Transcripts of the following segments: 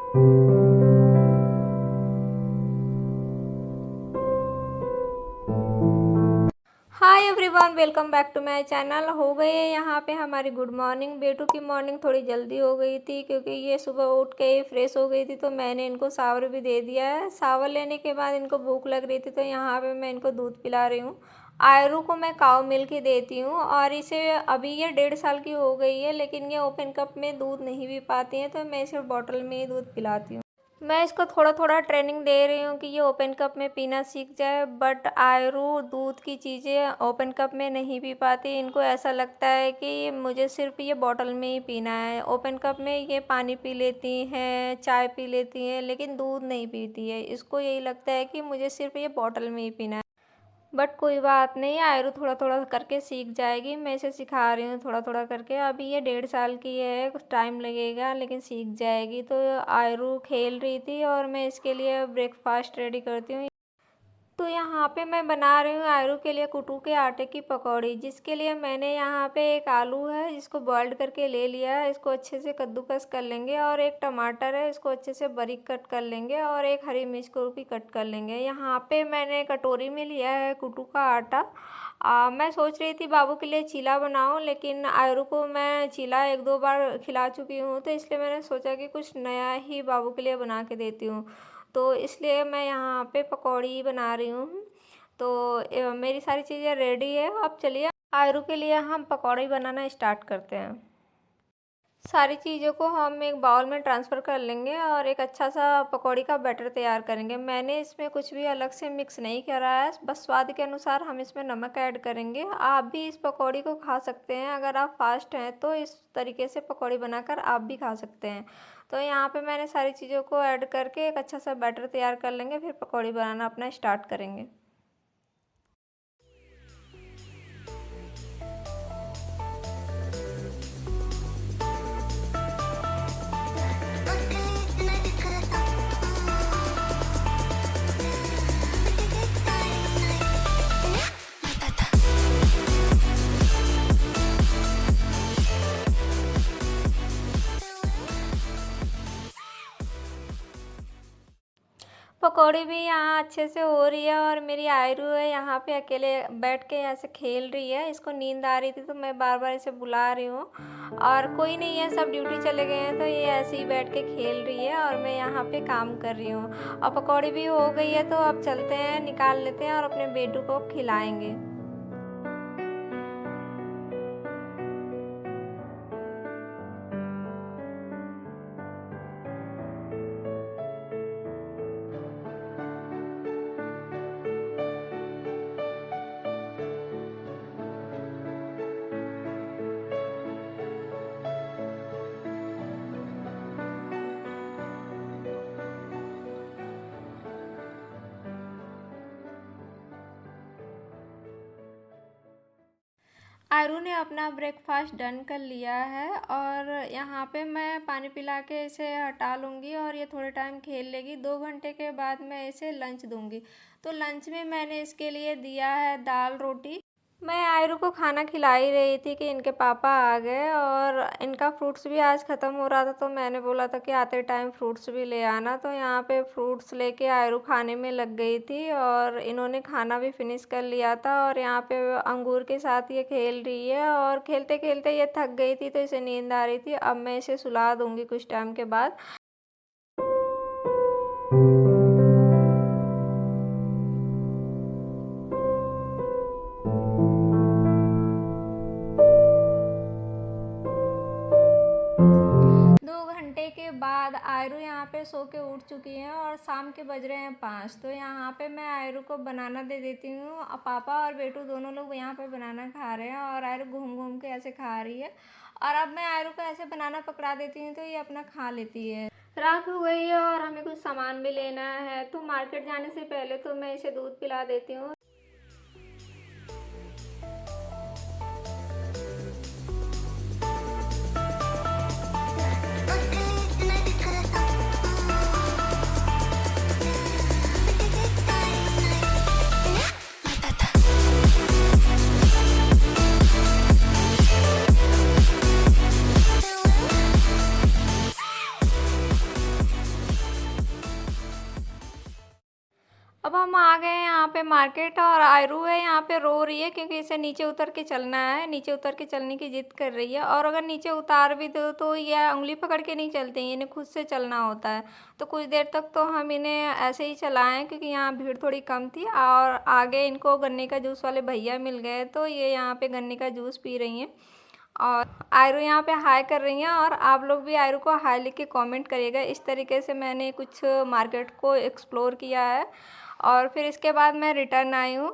Hi everyone, welcome back to my channel. हो गई है यहाँ पे हमारी गुड मॉर्निंग। बेटू की मॉर्निंग थोड़ी जल्दी हो गई थी क्योंकि ये सुबह उठ के फ्रेश हो गई थी, तो मैंने इनको शावर भी दे दिया है। शावर लेने के बाद इनको भूख लग रही थी, तो यहाँ पे मैं इनको दूध पिला रही हूँ। आयरू को मैं काऊ मिल्क ही देती हूँ और इसे अभी ये 1.5 साल की हो गई है, लेकिन ये ओपन कप में दूध नहीं पी पाती है, तो मैं इसे बॉटल में ही दूध पिलाती हूँ। मैं इसको थोड़ा थोड़ा ट्रेनिंग दे रही हूँ कि ये ओपन कप में पीना सीख जाए, बट आयरू दूध की चीज़ें ओपन कप में नहीं पी पाती। इनको ऐसा लगता है कि मुझे सिर्फ ये बॉटल में ही पीना है। ओपन कप में ये पानी पी लेती हैं, चाय पी लेती हैं, लेकिन दूध नहीं पीती है। इसको यही लगता है कि मुझे सिर्फ ये बॉटल में ही पीना है। बट कोई बात नहीं, आयरू थोड़ा थोड़ा करके सीख जाएगी। मैं इसे सिखा रही हूँ थोड़ा थोड़ा करके। अभी ये 1.5 साल की है, कुछ टाइम लगेगा लेकिन सीख जाएगी। तो आयरू खेल रही थी और मैं इसके लिए ब्रेकफास्ट रेडी करती हूँ। तो यहाँ पे मैं बना रही हूँ आयरू के लिए कुटू के आटे की पकौड़ी, जिसके लिए मैंने यहाँ पे एक आलू है जिसको बॉइल्ड करके ले लिया है। इसको अच्छे से कद्दूकस कर लेंगे, और एक टमाटर है, इसको अच्छे से बारीक कट कर लेंगे, और एक हरी मिर्च को भी कट कर लेंगे। यहाँ पे मैंने कटोरी में लिया है कुटू का आटा। मैं सोच रही थी बाबू के लिए चीला बनाऊं, लेकिन आयरू को मैं चीला 1-2 बार खिला चुकी हूँ, तो इसलिए मैंने सोचा कि कुछ नया ही बाबू के लिए बना के देती हूँ। तो इसलिए मैं यहाँ पे पकौड़ी बना रही हूँ। तो मेरी सारी चीज़ें रेडी है। अब चलिए आयरू के लिए हम पकौड़ी बनाना स्टार्ट करते हैं। सारी चीज़ों को हम एक बाउल में ट्रांसफ़र कर लेंगे और एक अच्छा सा पकौड़ी का बैटर तैयार करेंगे। मैंने इसमें कुछ भी अलग से मिक्स नहीं करा है, बस स्वाद के अनुसार हम इसमें नमक ऐड करेंगे। आप भी इस पकौड़ी को खा सकते हैं। अगर आप फास्ट हैं तो इस तरीके से पकौड़ी बनाकर आप भी खा सकते हैं। तो यहाँ पे मैंने सारी चीज़ों को ऐड करके एक अच्छा सा बैटर तैयार कर लेंगे, फिर पकौड़ी बनाना अपना स्टार्ट करेंगे। पकौड़ी भी यहाँ अच्छे से हो रही है, और मेरी आयरू है यहाँ पे अकेले बैठ के ऐसे खेल रही है। इसको नींद आ रही थी तो मैं बार बार इसे बुला रही हूँ, और कोई नहीं है, सब ड्यूटी चले गए हैं, तो ये ऐसे ही बैठ के खेल रही है और मैं यहाँ पे काम कर रही हूँ। और पकौड़ी भी हो गई है, तो अब चलते हैं, निकाल लेते हैं और अपने बेटू को खिलाएंगे। 'आयरू ने अपना ब्रेकफास्ट डन कर लिया है, और यहाँ पे मैं पानी पिला के इसे हटा लूँगी और ये थोड़े टाइम खेल लेगी। 2 घंटे के बाद मैं इसे लंच दूँगी। तो लंच में मैंने इसके लिए दिया है दाल रोटी। मैं आयरू को खाना खिला ही रही थी कि इनके पापा आ गए, और इनका फ्रूट्स भी आज ख़त्म हो रहा था, तो मैंने बोला था कि आते टाइम फ्रूट्स भी ले आना। तो यहाँ पे फ्रूट्स लेके आयरू खाने में लग गई थी, और इन्होंने खाना भी फिनिश कर लिया था। और यहाँ पे अंगूर के साथ ये खेल रही है, और खेलते खेलते ये थक गई थी, तो इसे नींद आ रही थी। अब मैं इसे सुला दूँगी कुछ टाइम के बाद। 2 घंटे के बाद आयरू यहाँ पे सो के उठ चुकी है, और शाम के बज रहे हैं 5। तो यहाँ पे मैं आयरू को बनाना दे देती हूँ। पापा और बेटू दोनों लोग यहाँ पे बनाना खा रहे हैं, और आयरू घूम घूम के ऐसे खा रही है। और अब मैं आयरू को ऐसे बनाना पकड़ा देती हूँ, तो ये अपना खा लेती है। रात हो गई है और हमें कुछ सामान भी लेना है, तो मार्केट जाने से पहले तो मैं इसे दूध पिला देती हूँ। अब हम आ गए हैं यहाँ पे मार्केट और आयरू है यहाँ पे रो रही है क्योंकि इसे नीचे उतर के चलना है। नीचे उतर के चलने की जिद कर रही है और अगर नीचे उतार भी दो तो ये उंगली पकड़ के नहीं चलती हैं, इन्हें खुद से चलना होता है। तो कुछ देर तक तो हम इन्हें ऐसे ही चलाएं क्योंकि यहाँ भीड़ थोड़ी कम थी और आगे इनको गन्ने का जूस वाले भैया मिल गए तो ये यहाँ पे गन्ने का जूस पी रही हैं और आयरू यहाँ पे हाय कर रही हैं। और आप लोग भी आयरू को हाय लिख के कॉमेंट करिएगा। इस तरीके से मैंने कुछ मार्केट को एक्सप्लोर किया है और फिर इसके बाद मैं रिटर्न आई हूँ।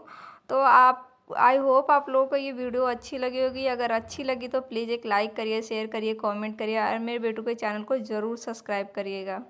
तो आप आई होप आप लोगों को ये वीडियो अच्छी लगी होगी। अगर अच्छी लगी तो प्लीज़ एक लाइक करिए, शेयर करिए, कमेंट करिए और मेरे बेटू के चैनल को ज़रूर सब्सक्राइब करिएगा।